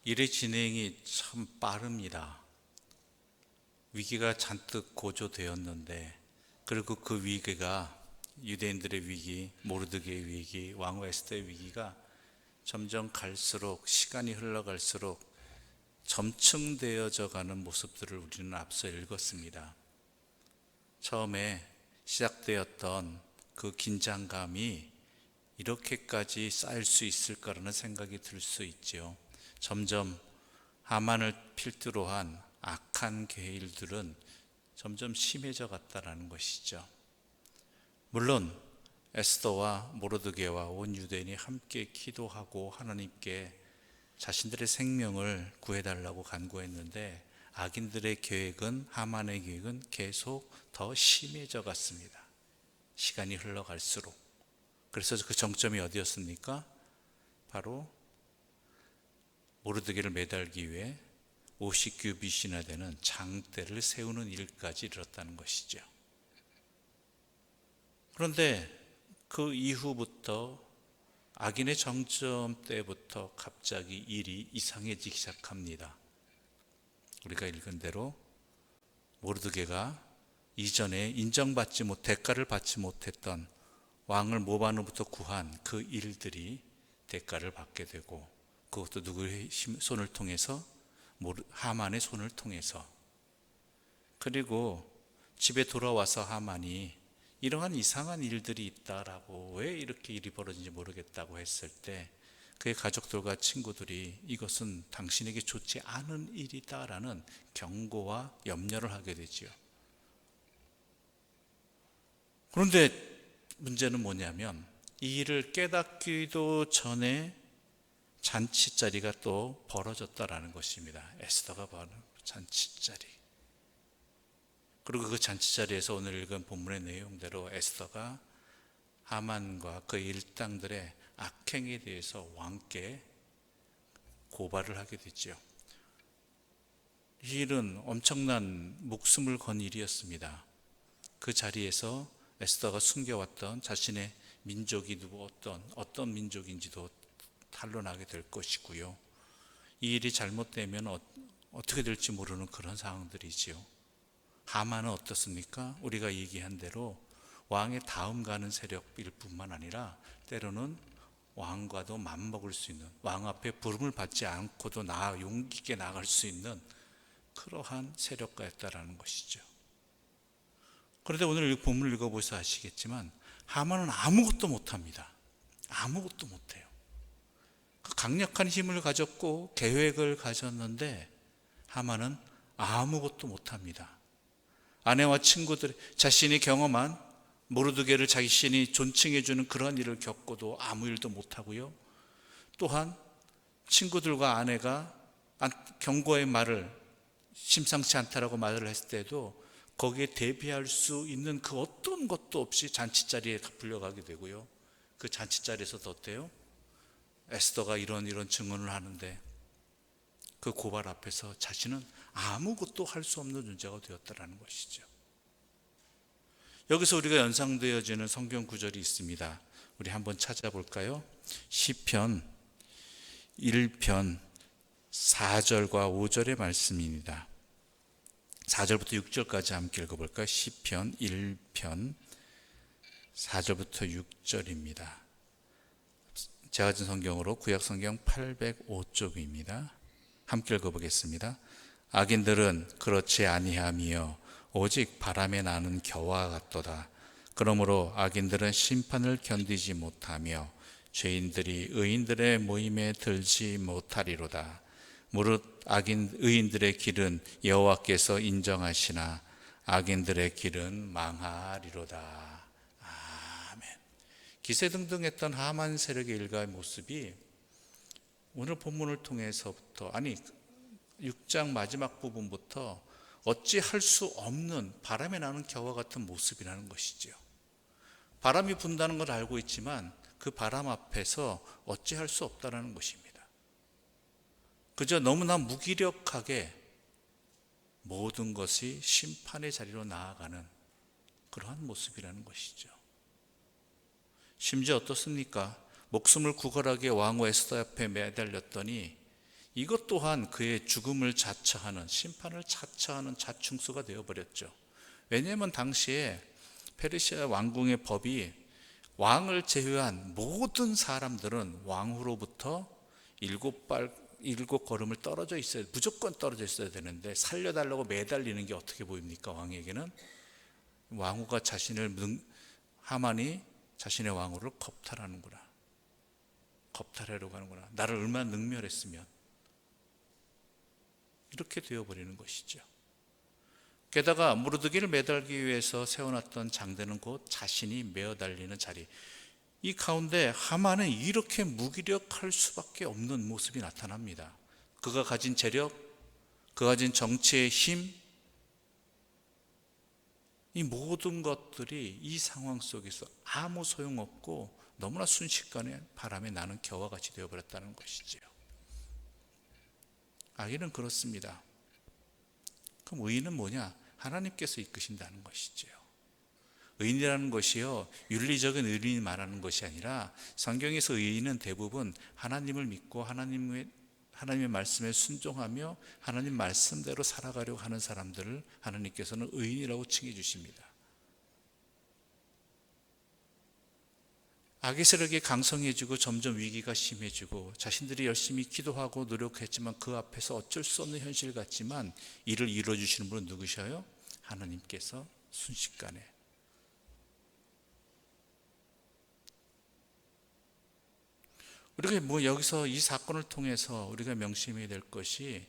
일의 진행이 참 빠릅니다. 위기가 잔뜩 고조되었는데, 그리고 그 위기가 유대인들의 위기, 모르드게의 위기, 왕후 에스더의 위기가 점점 갈수록, 시간이 흘러갈수록 점층되어져 가는 모습들을 우리는 앞서 읽었습니다. 처음에 시작되었던 그 긴장감이 이렇게까지 쌓일 수 있을까라는 생각이 들 수 있지요. 점점 하만을 필두로 한 악한 계율들은 점점 심해져 갔다라는 것이죠. 물론 에스더와 모르드게와 온 유대인이 함께 기도하고 하나님께 자신들의 생명을 구해달라고 간구했는데, 악인들의 계획은, 하만의 계획은 계속 더 심해져 갔습니다. 시간이 흘러갈수록. 그래서 그 정점이 어디였습니까? 바로 모르드게를 매달기 위해 50규빗이나 되는 장대를 세우는 일까지 이르렀다는 것이죠. 그런데 그 이후부터, 악인의 정점 때부터 갑자기 일이 이상해지기 시작합니다. 우리가 읽은 대로 모르드게가 이전에 인정받지 못, 대가를 받지 못했던 왕을 모반으로부터 구한 그 일들이 대가를 받게 되고, 그것도 누구의 손을 통해서? 하만의 손을 통해서. 그리고 집에 돌아와서 하만이 이러한 이상한 일들이 있다라고, 왜 이렇게 일이 벌어진지 모르겠다고 했을 때 그의 가족들과 친구들이 이것은 당신에게 좋지 않은 일이다라는 경고와 염려를 하게 되지요. 그런데 문제는 뭐냐면, 이 일을 깨닫기도 전에 잔치자리가 또 벌어졌다라는 것입니다. 에스더가 바로 잔치자리. 그리고 그 잔치자리에서 오늘 읽은 본문의 내용대로 에스더가 하만과 그 일당들의 악행에 대해서 왕께 고발을 하게 됐죠. 이 일은 엄청난 목숨을 건 일이었습니다. 그 자리에서 에스더가 숨겨왔던 자신의 민족이 어떤 민족인지도 탄로나게 될 것이고요. 이 일이 잘못되면 어떻게 될지 모르는 그런 상황들이지요. 하만은 어떻습니까? 우리가 얘기한 대로 왕의 다음 가는 세력일 뿐만 아니라 때로는 왕과도 맞먹을 수 있는, 왕 앞에 부름을 받지 않고도 용기 있게 나갈 수 있는 그러한 세력가였다라는 것이죠. 그런데 오늘 이 본문을 읽어보셔서 아시겠지만 하만은 아무것도 못합니다. 아무것도 못해요. 강력한 힘을 가졌고 계획을 가졌는데 하만은 아무것도 못합니다. 아내와 친구들, 자신이 경험한 모르드게를 자신이 존칭해주는 그런 일을 겪고도 아무 일도 못하고요. 또한 친구들과 아내가 경고의 말을, 심상치 않다라고 말을 했을 때도 거기에 대비할 수 있는 그 어떤 것도 없이 잔치자리에 불려가게 되고요. 그 잔치자리에서도 어때요? 에스더가 이런 증언을 하는데 그 고발 앞에서 자신은 아무것도 할 수 없는 존재가 되었다라는 것이죠. 여기서 우리가 연상되어지는 성경 구절이 있습니다. 우리 한번 찾아볼까요? 시편 1편 4절과 5절의 말씀입니다. 4절부터 6절까지 함께 읽어볼까요? 시편 1편 4절부터 6절입니다. 제가 준 성경으로 구약성경 805쪽입니다. 함께 읽어보겠습니다. 악인들은 그렇지 아니하며 오직 바람에 나는 겨와 같도다. 그러므로 악인들은 심판을 견디지 못하며 죄인들이 의인들의 모임에 들지 못하리로다. 무릇 의인들의 길은 여호와께서 인정하시나 악인들의 길은 망하리로다. 아멘. 기세등등했던 하만 세력의 일가의 모습이 오늘 본문을 통해서부터, 6장 마지막 부분부터 어찌할 수 없는 바람에 나는 겨와 같은 모습이라는 것이죠. 바람이 분다는 걸 알고 있지만 그 바람 앞에서 어찌할 수 없다는 것입니다. 그저 너무나 무기력하게 모든 것이 심판의 자리로 나아가는 그러한 모습이라는 것이죠. 심지어 어떻습니까? 목숨을 구걸하게 왕후 에스더 앞에 매달렸더니 이것 또한 그의 죽음을 자처하는, 심판을 자처하는 자충수가 되어버렸죠. 왜냐하면 당시에 페르시아 왕궁의 법이 왕을 제외한 모든 사람들은 왕후로부터 일곱 걸음을 떨어져 있어야, 무조건 떨어져 있어야 되는데, 살려달라고 매달리는 게 어떻게 보입니까? 왕에게는 왕후가 하만이 자신의 왕후를 겁탈하려고 하는구나. 나를 얼마나 능멸했으면. 이렇게 되어버리는 것이죠. 게다가 무르드기를 매달기 위해서 세워놨던 장대는 곧 자신이 메어 달리는 자리. 이 가운데 하만은 이렇게 무기력할 수밖에 없는 모습이 나타납니다. 그가 가진 재력, 그가 가진 정치의 힘, 이 모든 것들이 이 상황 속에서 아무 소용없고 너무나 순식간에 바람에 나는 겨와 같이 되어버렸다는 것이지요. 악인은 그렇습니다. 그럼 의인은 뭐냐? 하나님께서 이끄신다는 것이지요. 의인이라는 것이요, 윤리적인 의인이 말하는 것이 아니라, 성경에서 의인은 대부분 하나님을 믿고 하나님의 말씀에 순종하며 하나님 말씀대로 살아가려고 하는 사람들을 하나님께서는 의인이라고 칭해 주십니다. 악의 세력이 강성해지고 점점 위기가 심해지고 자신들이 열심히 기도하고 노력했지만 그 앞에서 어쩔 수 없는 현실 같지만 이를 이루어주시는 분은 누구셔요? 하나님께서 순식간에. 우리가 여기서 이 사건을 통해서 우리가 명심해야 될 것이,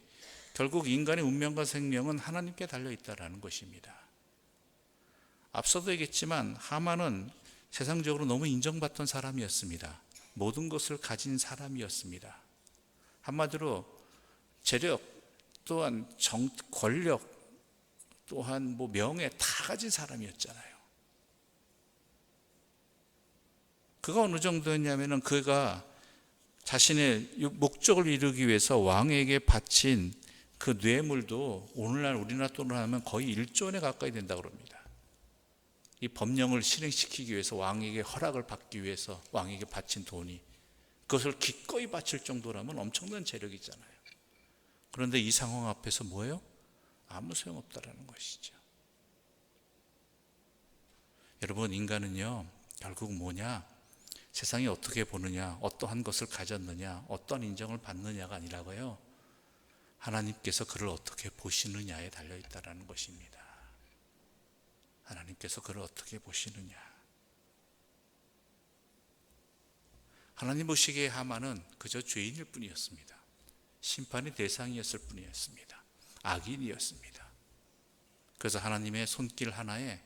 결국 인간의 운명과 생명은 하나님께 달려있다는 것입니다. 앞서도 얘기했지만 하만은 세상적으로 너무 인정받던 사람이었습니다. 모든 것을 가진 사람이었습니다. 한마디로 재력, 또한 권력, 또한 명예 다 가진 사람이었잖아요. 그가 어느 정도였냐면은, 그가 자신의 목적을 이루기 위해서 왕에게 바친 그 뇌물도 오늘날 우리나라 돈으로 하면 거의 1조 원에 가까이 된다고 합니다. 이 법령을 실행시키기 위해서 왕에게 허락을 받기 위해서 왕에게 바친 돈이, 그것을 기꺼이 바칠 정도라면 엄청난 재력이잖아요. 그런데 이 상황 앞에서 뭐예요? 아무 소용없다라는 것이죠. 여러분, 인간은요 결국 뭐냐? 세상이 어떻게 보느냐, 어떠한 것을 가졌느냐, 어떤 인정을 받느냐가 아니라고요, 하나님께서 그를 어떻게 보시느냐에 달려있다는 것입니다. 하나님께서 그를 어떻게 보시느냐. 하나님 보시기에 하만은 그저 죄인일 뿐이었습니다. 심판의 대상이었을 뿐이었습니다. 악인이었습니다. 그래서 하나님의 손길 하나에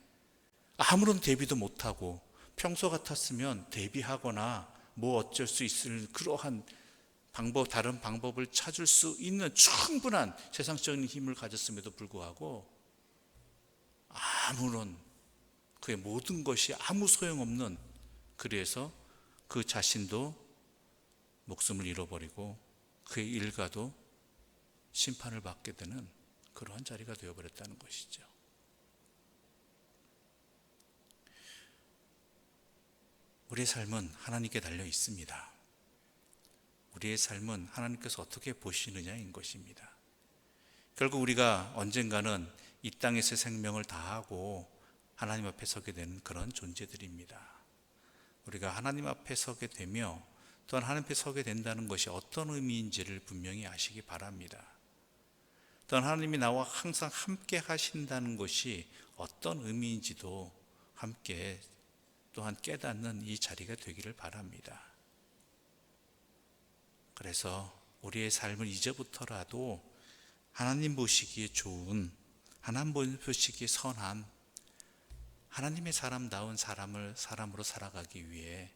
아무런 대비도 못하고, 평소 같았으면 대비하거나 어쩔 수 있을 그러한 다른 방법을 찾을 수 있는 충분한 세상적인 힘을 가졌음에도 불구하고 아무런, 그의 모든 것이 아무 소용없는, 그래서 그 자신도 목숨을 잃어버리고 그의 일가도 심판을 받게 되는 그러한 자리가 되어버렸다는 것이죠. 우리의 삶은 하나님께 달려 있습니다. 우리의 삶은 하나님께서 어떻게 보시느냐인 것입니다. 결국 우리가 언젠가는 이 땅에서 생명을 다하고 하나님 앞에 서게 되는 그런 존재들입니다. 우리가 하나님 앞에 서게 되며 또한 하나님 앞에 서게 된다는 것이 어떤 의미인지를 분명히 아시기 바랍니다. 또한 하나님이 나와 항상 함께 하신다는 것이 어떤 의미인지도 함께 또한 깨닫는 이 자리가 되기를 바랍니다. 그래서 우리의 삶을 이제부터라도 하나님 보시기에 좋은, 하나님 보시기에 선한, 하나님의 사람다운 사람으로 살아가기 위해,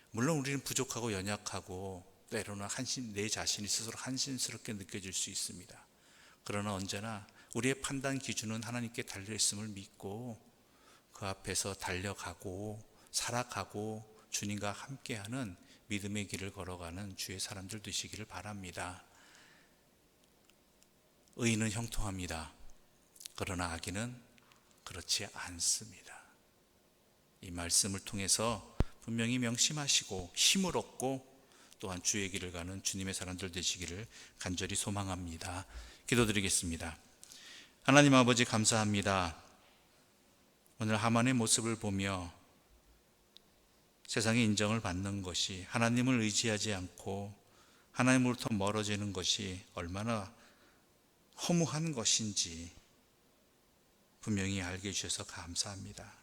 물론 우리는 부족하고 연약하고 때로는 내 자신이 스스로 한심스럽게 느껴질 수 있습니다. 그러나 언제나 우리의 판단 기준은 하나님께 달려있음을 믿고 그 앞에서 달려가고 살아가고 주님과 함께하는 믿음의 길을 걸어가는 주의 사람들 되시기를 바랍니다. 의인은 형통합니다. 그러나 악인은 그렇지 않습니다. 이 말씀을 통해서 분명히 명심하시고 힘을 얻고 또한 주의 길을 가는 주님의 사람들 되시기를 간절히 소망합니다. 기도드리겠습니다. 하나님 아버지 감사합니다. 오늘 하만의 모습을 보며 세상의 인정을 받는 것이, 하나님을 의지하지 않고 하나님으로부터 멀어지는 것이 얼마나 허무한 것인지 분명히 알게 해주셔서 감사합니다.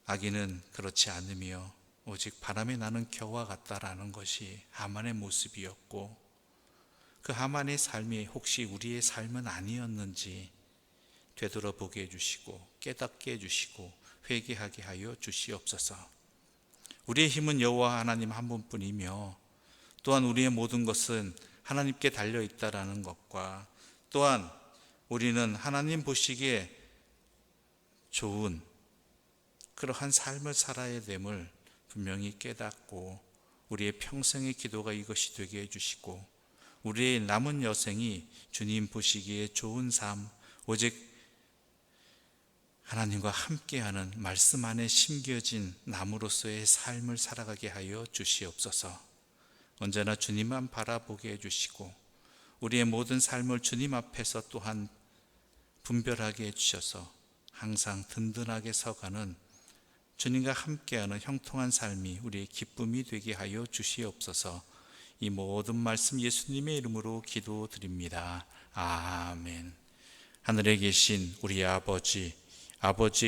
악인은 그렇지 않으며 오직 바람에 나는 겨와 같다라는 것이 하만의 모습이었고, 그 하만의 삶이 혹시 우리의 삶은 아니었는지 되돌아보게 해주시고 깨닫게 해주시고 회개하게 하여 주시옵소서. 우리의 힘은 여호와 하나님 한 분뿐이며, 또한 우리의 모든 것은 하나님께 달려있다라는 것과, 또한 우리는 하나님 보시기에 좋은 그러한 삶을 살아야 됨을 분명히 깨닫고, 우리의 평생의 기도가 이것이 되게 해주시고, 우리의 남은 여생이 주님 보시기에 좋은 삶, 오직 하나님과 함께하는 말씀 안에 심겨진 나무로서의 삶을 살아가게 하여 주시옵소서. 언제나 주님만 바라보게 해주시고 우리의 모든 삶을 주님 앞에서 또한 분별하게 해주셔서 항상 든든하게 서가는 주님과 함께하는 형통한 삶이 우리의 기쁨이 되게 하여 주시옵소서. 이 모든 말씀 예수님의 이름으로 기도드립니다. 아멘. 하늘에 계신 우리 아버지의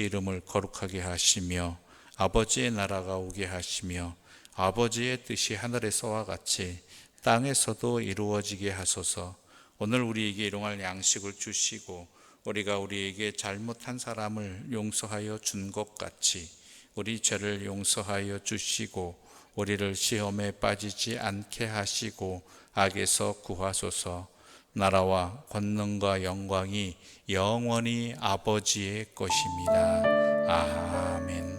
이름을 거룩하게 하시며 아버지의 나라가 오게 하시며 아버지의 뜻이 하늘에서와 같이 땅에서도 이루어지게 하소서. 오늘 우리에게 일용할 양식을 주시고 우리가 우리에게 잘못한 사람을 용서하여 준 것 같이 우리 죄를 용서하여 주시고 우리를 시험에 빠지지 않게 하시고 악에서 구하소서. 나라와 권능과 영광이 영원히 아버지의 것입니다. 아멘.